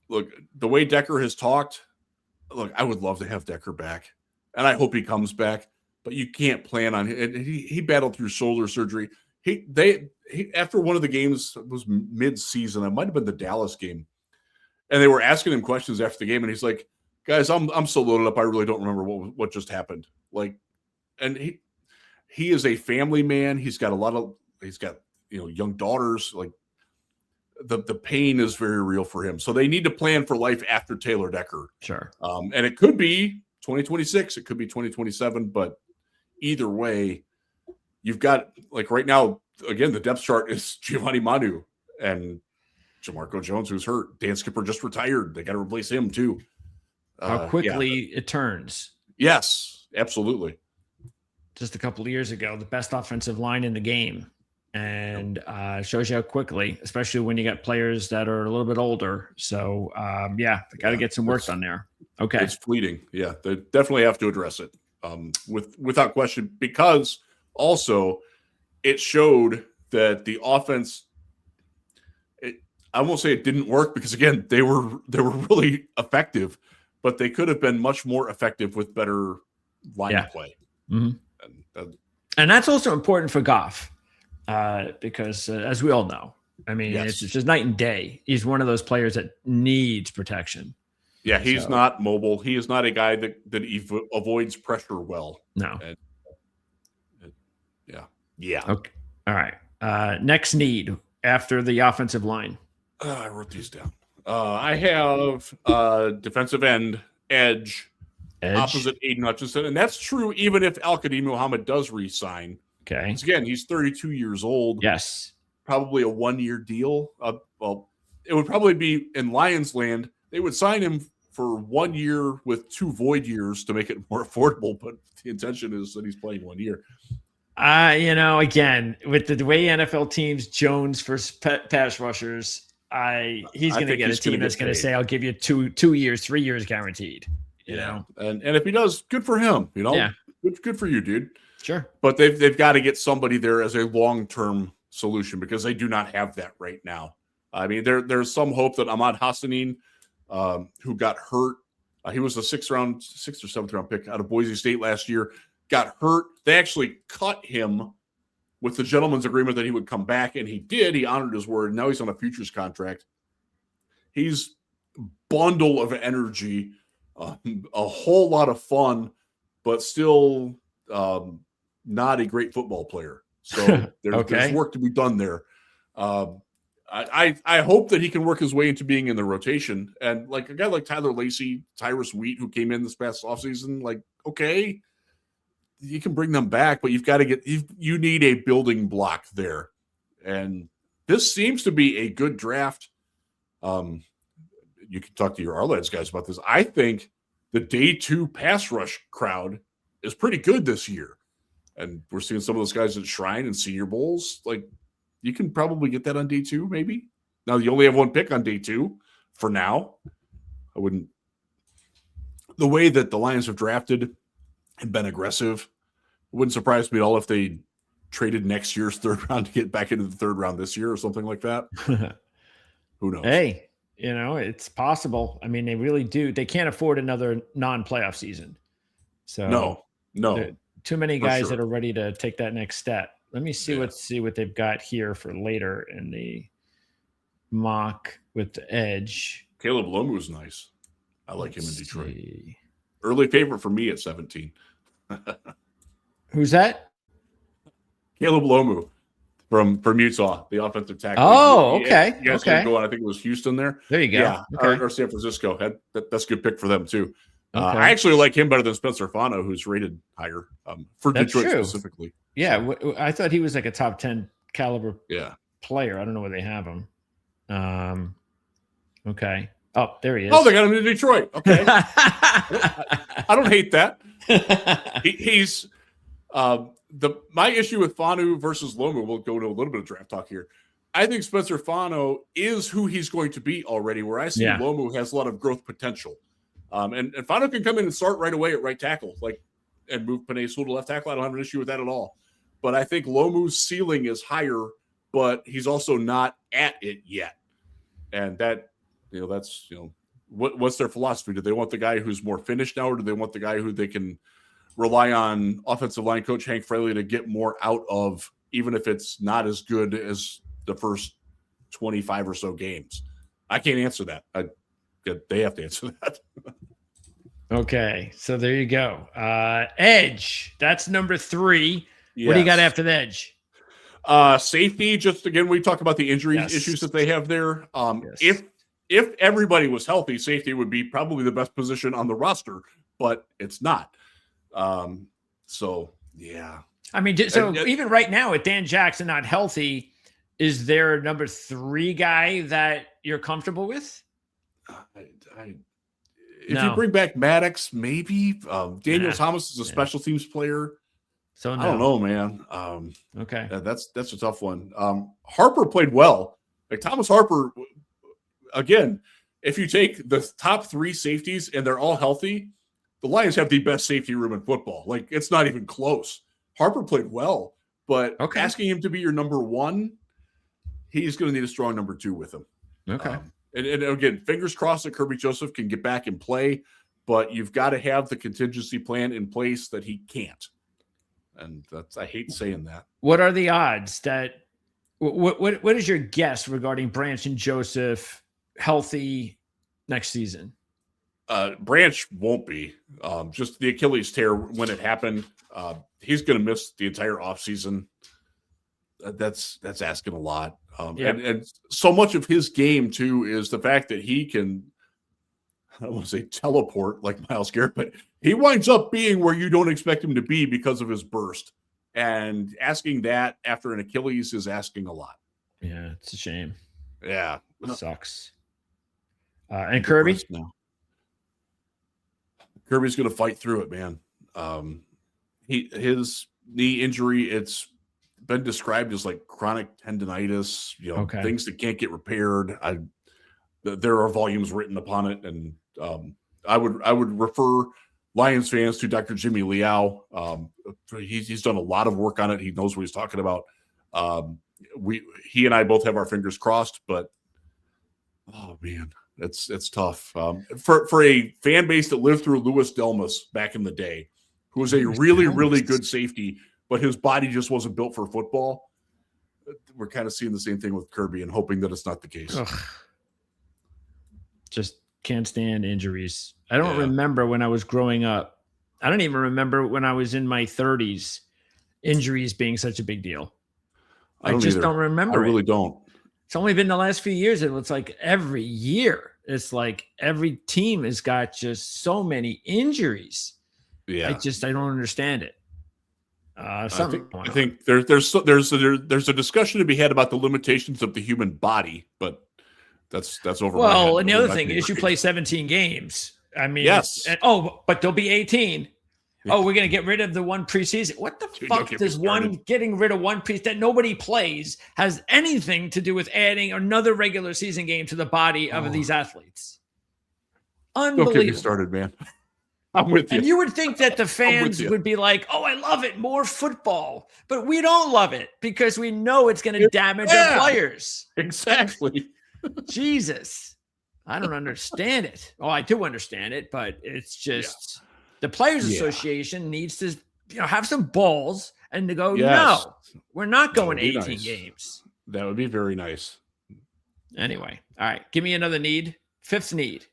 Look, the way Decker has talked, I would love to have Decker back, and I hope he comes back. But you can't plan on it. He battled through shoulder surgery. He after one of the games, it was mid-season. It might have been the Dallas game, and they were asking him questions after the game, and he's like, "Guys, I'm so loaded up. I really don't remember what just happened." And he is a family man. He's got young daughters. The pain is very real for him. So they need to plan for life after Taylor Decker. Sure. And it could be 2026. It could be 2027. But either way, you've got, right now, again, the depth chart is Giovanni Manu and Jamarco Jones, who's hurt. Dan Skipper just retired. They got to replace him too. How quickly it turns. Yes, absolutely. Just a couple of years ago, the best offensive line in the game. And shows you how quickly, especially when you got players that are a little bit older. So, they got to get some work done there. Okay. It's fleeting. Yeah, they definitely have to address it without question, because also it showed that the offense, I won't say it didn't work, because, again, they were really effective, but they could have been much more effective with better line play. Mm-hmm. And that's also important for Goff. Because as we all know, it's just night and day. He's one of those players that needs protection. Yeah, he's not mobile. He is not a guy that avoids pressure well. No. Yeah. Okay. All right. Next need after the offensive line. I wrote these down. I have defensive end, edge, opposite Aiden Hutchinson. And that's true even if Al-Qadim Muhammad does re-sign. Okay. Again, he's 32 years old. Yes. Probably a 1-year deal. It would probably be in Lions land. They would sign him for 1 year with 2 void years to make it more affordable. But the intention is that he's playing 1 year. Again, with the way NFL teams Jones for pass rushers, he's going to get a team that's going to say, "I'll give you 2 years, 3 years guaranteed." You know, and if he does, good for him. Good for you, dude. Sure. But they've got to get somebody there as a long-term solution, because they do not have that right now. There's some hope that Ahmad Hassanin, who got hurt, he was a 6th or 7th round pick out of Boise State last year, got hurt. They actually cut him with the gentleman's agreement that he would come back, and he did. He honored his word. Now he's on a futures contract. He's a bundle of energy, a whole lot of fun, but still not a great football player. So there's work to be done there. I hope that he can work his way into being in the rotation. And like a guy like Tyler Lacey, Tyrus Wheat, who came in this past offseason, like, okay, you can bring them back, but you've got to you need a building block there. And this seems to be a good draft. You can talk to your Ourlads guys about this. I think the day 2 pass rush crowd is pretty good this year. And we're seeing some of those guys at Shrine and Senior Bowls. Like, you can probably get that on day 2, maybe. Now, you only have 1 pick on day 2 for now. I wouldn't. The way that the Lions have drafted and been aggressive, it wouldn't surprise me at all if they traded next year's 3rd round to get back into the 3rd round this year or something like that. Who knows? Hey, it's possible. I mean, they really do. They can't afford another non-playoff season. So no. Too many guys that are ready to take that next step. Let me see what they've got here for later in the mock with the edge. Caleb Lomu is nice. I like him in Detroit. Early favorite for me at 17. Who's that? Caleb Lomu from Utah, the offensive tackle. Oh, okay. You guys can go on. I think it was Houston there. There you go. Yeah, or San Francisco. That's a good pick for them too. I actually like him better than Spencer Fano, who's rated higher for Detroit specifically. Yeah, so. I thought he was like a top 10 caliber player. I don't know where they have him. Okay. Oh, there he is. Oh, they got him in Detroit. Okay. I don't hate that. He's my issue with Fanu versus Lomu. We'll go to a little bit of draft talk here. I think Spencer Fano is who he's going to be already, where I see Lomu has a lot of growth potential. And Fano can come in and start right away at right tackle, and move Penei Sewell to left tackle. I don't have an issue with that at all. But I think Lomu's ceiling is higher, but he's also not at it yet. And that, that's, what's their philosophy? Do they want the guy who's more finished now, or do they want the guy who they can rely on offensive line coach Hank Fraley to get more out of, even if it's not as good as the first 25 or so games? I can't answer that. They have to answer that. Okay, so there you go. Edge, that's number 3. Yes. What do you got after the edge? Safety, just again, we talk about the injury issues that they have there. If everybody was healthy, safety would be probably the best position on the roster, but it's not. So, yeah. I mean, so even right now with Dan Jackson not healthy, is there a number 3 guy that you're comfortable with? If you bring back Maddox, maybe. Daniel Thomas is a special teams player. So I don't know, man. Okay. That's a tough one. Harper played well. Like Thomas Harper, again, if you take the top 3 safeties and they're all healthy, the Lions have the best safety room in football. Like, it's not even close. Harper played well, but asking him to be your number 1, he's going to need a strong number 2 with him. Okay. And again, fingers crossed that Kirby Joseph can get back and play, but you've got to have the contingency plan in place that he can't. And I hate saying that. What are the odds that what is your guess regarding Branch and Joseph healthy next season? Branch won't be. Just the Achilles tear when it happened. He's going to miss the entire offseason. That's asking a lot. And so much of his game, too, is the fact that he can, I don't want to say teleport like Myles Garrett, but he winds up being where you don't expect him to be because of his burst. And asking that after an Achilles is asking a lot. Yeah, it's a shame. Yeah. It sucks. And Kirby? Kirby's going to fight through it, man. His knee injury, it's been described as like chronic tendonitis, things that can't get repaired. There are volumes written upon it, and I would refer Lions fans to Dr. Jimmy Liao. He's done a lot of work on it. He knows what he's talking about. He and I both have our fingers crossed, but oh man, it's tough for a fan base that lived through Louis Delmas back in the day, who was a really good safety, but his body just wasn't built for football. We're kind of seeing the same thing with Kirby and hoping that it's not the case. Ugh. Just can't stand injuries. I don't remember when I was growing up. I don't even remember when I was in my 30s injuries being such a big deal. I just don't remember. I really don't. It's only been the last few years. It looks like every year. It's like every team has got just so many injuries. Yeah. I don't understand it. I think there's a discussion to be had about the limitations of the human body, but that's over. Well, and the other thing is you play 17 games. I mean, yes. But there'll be 18. Yeah. Oh, we're going to get rid of the one preseason. What the fuck does getting rid of one preseason that nobody plays has anything to do with adding another regular season game to the body of these athletes? Unbelievable. Don't get me started, man. I'm with you. And you would think that the fans would be like, oh, I love it, more football. But we don't love it because we know it's going to damage our players. Exactly. Jesus. I don't understand it. Oh, I do understand it, but it's just the Players Association needs to have some balls and to go, no, we're not going 18 games. That would be very nice. Anyway, all right. Give me another need. Fifth need.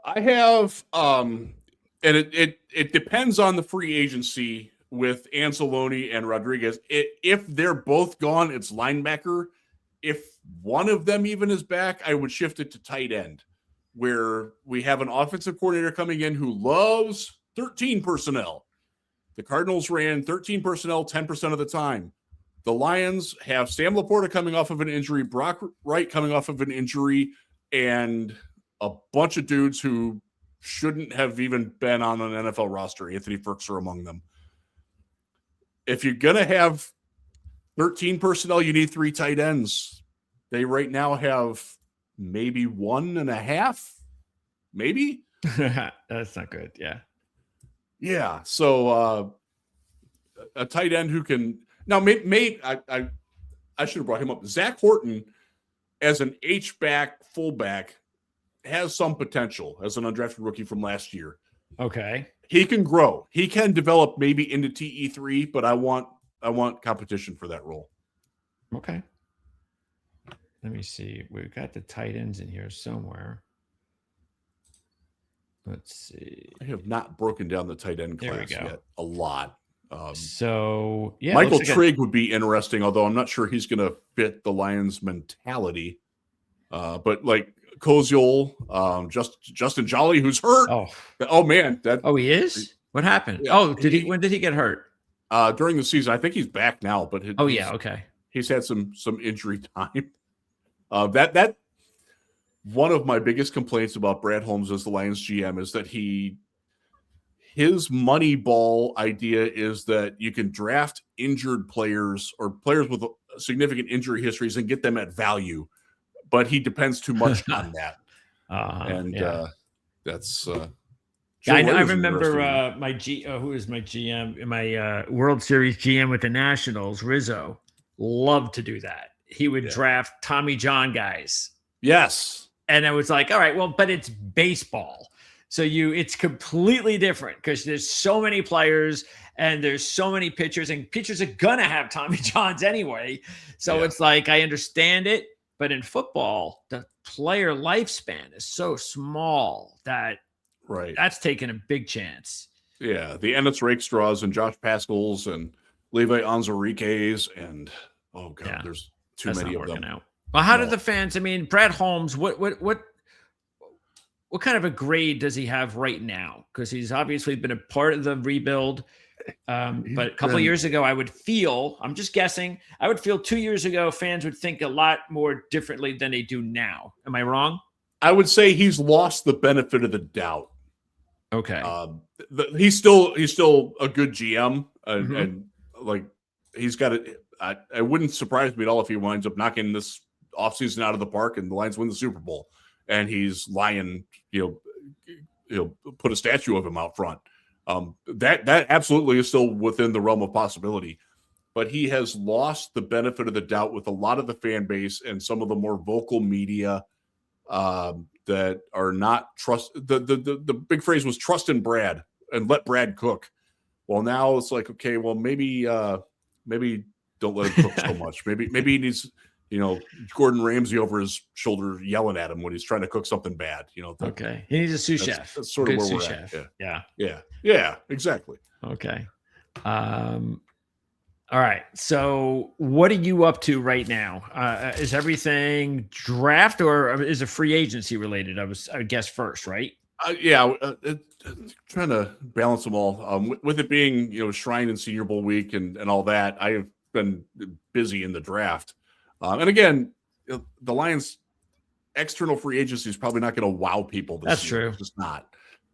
I have and it depends on the free agency with Anzalone and Rodriguez. If they're both gone, it's linebacker. If one of them even is back, I would shift it to tight end, where we have an offensive coordinator coming in who loves 13 personnel. The Cardinals ran 13 personnel 10% of the time. The Lions have Sam Laporta coming off of an injury, Brock Wright coming off of an injury, and a bunch of dudes who shouldn't have even been on an NFL roster. Anthony Firkser among them. If you're going to have 13 personnel, you need 3 tight ends. They right now have maybe 1.5, maybe. That's not good. Yeah. Yeah. So a tight end who can now I should have brought him up. Zach Horton as an H-back fullback has some potential as an undrafted rookie from last year. Okay. He can grow. He can develop maybe into TE3, but I want competition for that role. Okay. Let me see. We've got the tight ends in here somewhere. Let's see. I have not broken down the tight end class yet. A lot. Michael Trigg would be interesting, although I'm not sure he's going to fit the Lions' mentality. But like Koziol, Justin Jolly, who's hurt. Oh man. He is? What happened? Yeah, when did he get hurt? During the season. I think he's back now, but okay. He's had some injury time. That one of my biggest complaints about Brad Holmes as the Lions GM is that his money ball idea is that you can draft injured players or players with significant injury histories and get them at value, but he depends too much on that. That's. I remember who is my GM, my World Series GM with the Nationals, Rizzo, loved to do that. He would draft Tommy John guys. Yes. And I was like, all right, well, but it's baseball. So it's completely different because there's so many players and there's so many pitchers, and pitchers are going to have Tommy Johns anyway. So it's like, I understand it, but in football, the player lifespan is so small that that's taking a big chance. Yeah. The Ennis Rakestraws and Josh Pascals and Levi Onzariques and there's too many of them. Out. Well, how did the fans? I mean, Brad Holmes. What kind of a grade does he have right now? Because he's obviously been a part of the rebuild. But a couple of years ago, I'm just guessing. I would feel 2 years ago, fans would think a lot more differently than they do now. Am I wrong? I would say he's lost the benefit of the doubt. Okay. He's still a good GM, and like he's got it. I wouldn't surprise me at all if he winds up knocking this offseason out of the park and the Lions win the Super Bowl, and he's lying. Put a statue of him out front. That absolutely is still within the realm of possibility, but he has lost the benefit of the doubt with a lot of the fan base and some of the more vocal media that are not trust. The big phrase was trust in Brad and let Brad cook. Well, now it's like, okay, well, maybe don't let him cook so much. Maybe he needs, Gordon Ramsay over his shoulder yelling at him when he's trying to cook something bad. Okay. He needs a sous chef. That's sort of where we're chef. at. Yeah, exactly. Okay. All right. So what are you up to right now? Is everything draft or is it free agency related? I would guess first, right? Trying to balance them all. With it being, Shrine and Senior Bowl week and all that, I have been busy in the draft. And again, the Lions external free agency is probably not going to wow people this That's year. true. It's just not.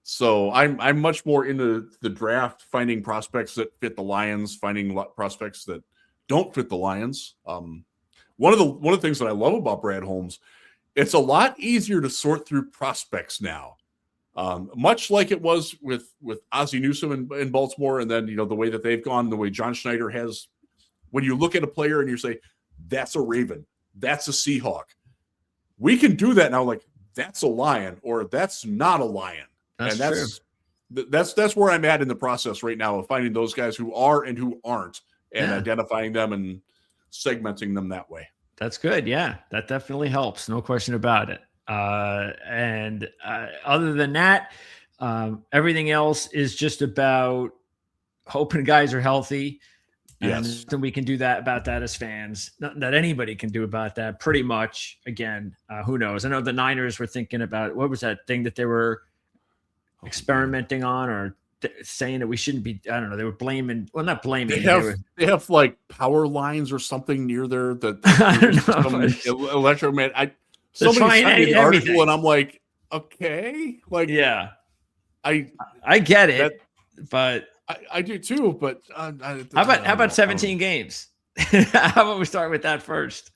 So I'm much more into the draft, finding prospects that fit the Lions, finding prospects that don't fit the Lions. One of the things that I love about Brad Holmes, it's a lot easier to sort through prospects now. Much like it was with Ozzie Newsome in Baltimore, and then the way that they've gone, the way John Schneider has. When you look at a player and you say, "That's a Raven, that's a Seahawk," we can do that now. Like, that's a Lion, or that's not a Lion. That's where I'm at in the process right now of finding those guys who are and who aren't, and identifying them and segmenting them that way. That's good. Yeah, that definitely helps. No question about it. And other than that, everything else is just about hoping guys are healthy. Yes. And we can do about that as fans. Nothing that anybody can do about that, pretty much. Again, who knows? I know the Niners were thinking about, what was that thing that they were experimenting on, or saying that we shouldn't be, I don't know, they were blaming, well, not blaming. They have like power lines or something near there that I don't know. Electromagnetic. Somebody sent me an article and I'm like, okay, like, yeah, I get it, but I do too. But how about 17 games? How about we start with that first?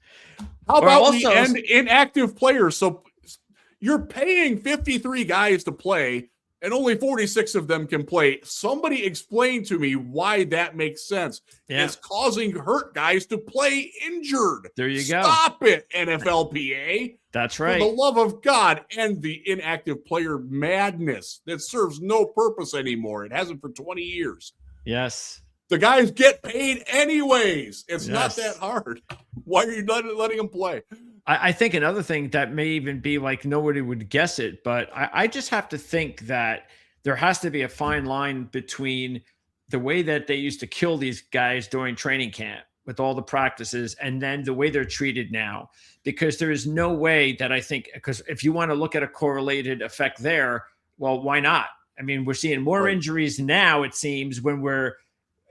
How about the inactive players? So you're paying 53 guys to play, and only 46 of them can play. Somebody explain to me why that makes sense. Yeah. It's causing hurt guys to play injured. There you go. Stop it, NFLPA. That's right. For the love of God, and the inactive player madness that serves no purpose anymore. It hasn't for 20 years. Yes. The guys get paid anyways. It's not that hard. Why are you not letting them play? I think another thing that may even be like nobody would guess it, but I just have to think that there has to be a fine line between the way that they used to kill these guys during training camp with all the practices and then the way they're treated now, because there is no way that I think, because if you want to look at a correlated effect there, well, why not? I mean, we're seeing more injuries now, it seems, when we're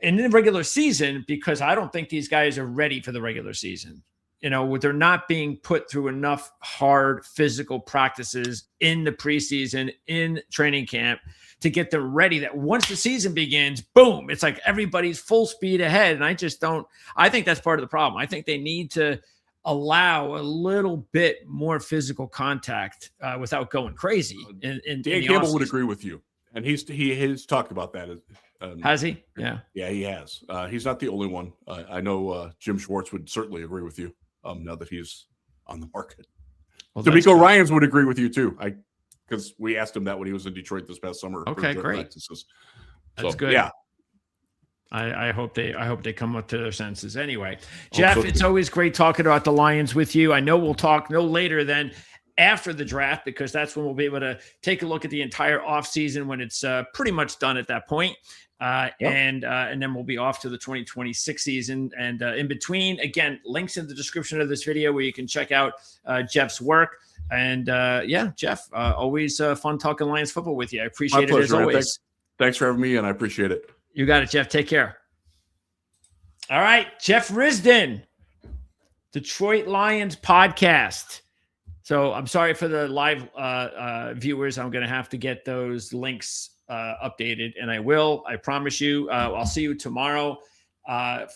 in the regular season, because I don't think these guys are ready for the regular season. They're not being put through enough hard physical practices in the preseason, in training camp, to get them ready that once the season begins, boom, it's like everybody's full speed ahead. And I think that's part of the problem. I think they need to allow a little bit more physical contact without going crazy. Dan Campbell would agree with you. And he's talked about that. Has he? Yeah. Yeah, he has. He's not the only one. I know Jim Schwartz would certainly agree with you now that he's on the market. Well, D'Amico Ryans would agree with you too. Because we asked him that when he was in Detroit this past summer. Okay, great. Practices. That's good. Yeah. I hope they come up to their senses. Anyway, Jeff, it's always great talking about the Lions with you. I know we'll talk no later than after the draft, because that's when we'll be able to take a look at the entire offseason when it's pretty much done at that point. And then we'll be off to the 2026 season. And in between, again, links in the description of this video where you can check out Jeff's work. And Jeff, always fun talking Lions football with you. I appreciate it as always. Thanks for having me, and I appreciate it. You got it, Jeff. Take care. All right, Jeff Risdon, Detroit Lions podcast. So I'm sorry for the live viewers. I'm going to have to get those links updated, and I will. I promise you. I'll see you tomorrow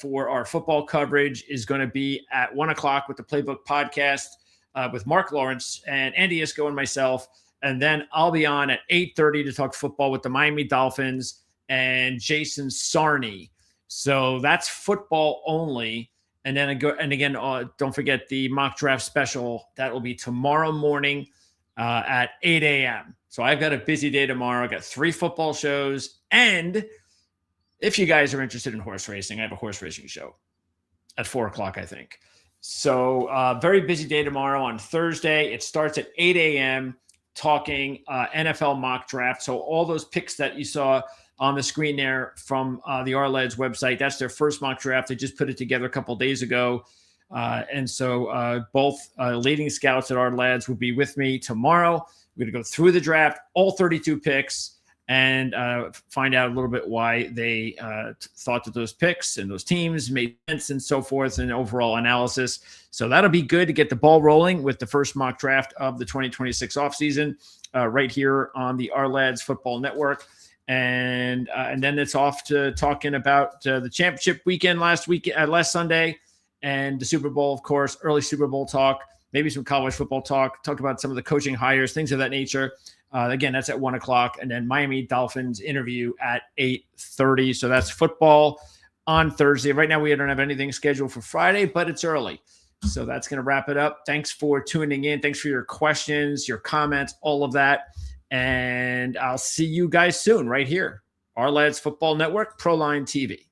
for our football coverage. Is going to be at 1:00 with the Playbook podcast with Mark Lawrence and Andy Isco and myself, and then I'll be on at 8:30 to talk football with the Miami Dolphins and Jason Sarney. So that's football only. And then again, don't forget the mock draft special. That will be tomorrow morning at 8 a.m. So I've got a busy day tomorrow. I got 3 football shows. And if you guys are interested in horse racing, I have a horse racing show at 4:00, I think. So very busy day tomorrow. On Thursday, it starts at 8 a.m. talking NFL mock draft. So all those picks that you saw on the screen there from the Ourlads website. That's their first mock draft. They just put it together a couple days ago. And so both leading scouts at Ourlads will be with me tomorrow. We're going to go through the draft, all 32 picks, and find out a little bit why they thought that those picks and those teams made sense and so forth, and overall analysis. So that'll be good to get the ball rolling with the first mock draft of the 2026 offseason right here on the Ourlads Football Network. And then it's off to talking about the championship weekend last Sunday, and the Super Bowl, of course, early Super Bowl talk, maybe some college football talk about some of the coaching hires, things of that nature. Again, that's at 1:00, and then Miami Dolphins interview at 8:30. So that's football on Thursday. Right now, we don't have anything scheduled for Friday, but it's early. So that's going to wrap it up. Thanks for tuning in. Thanks for your questions, your comments, all of that. And I'll see you guys soon right here. Ourlads Football Network, Proline TV.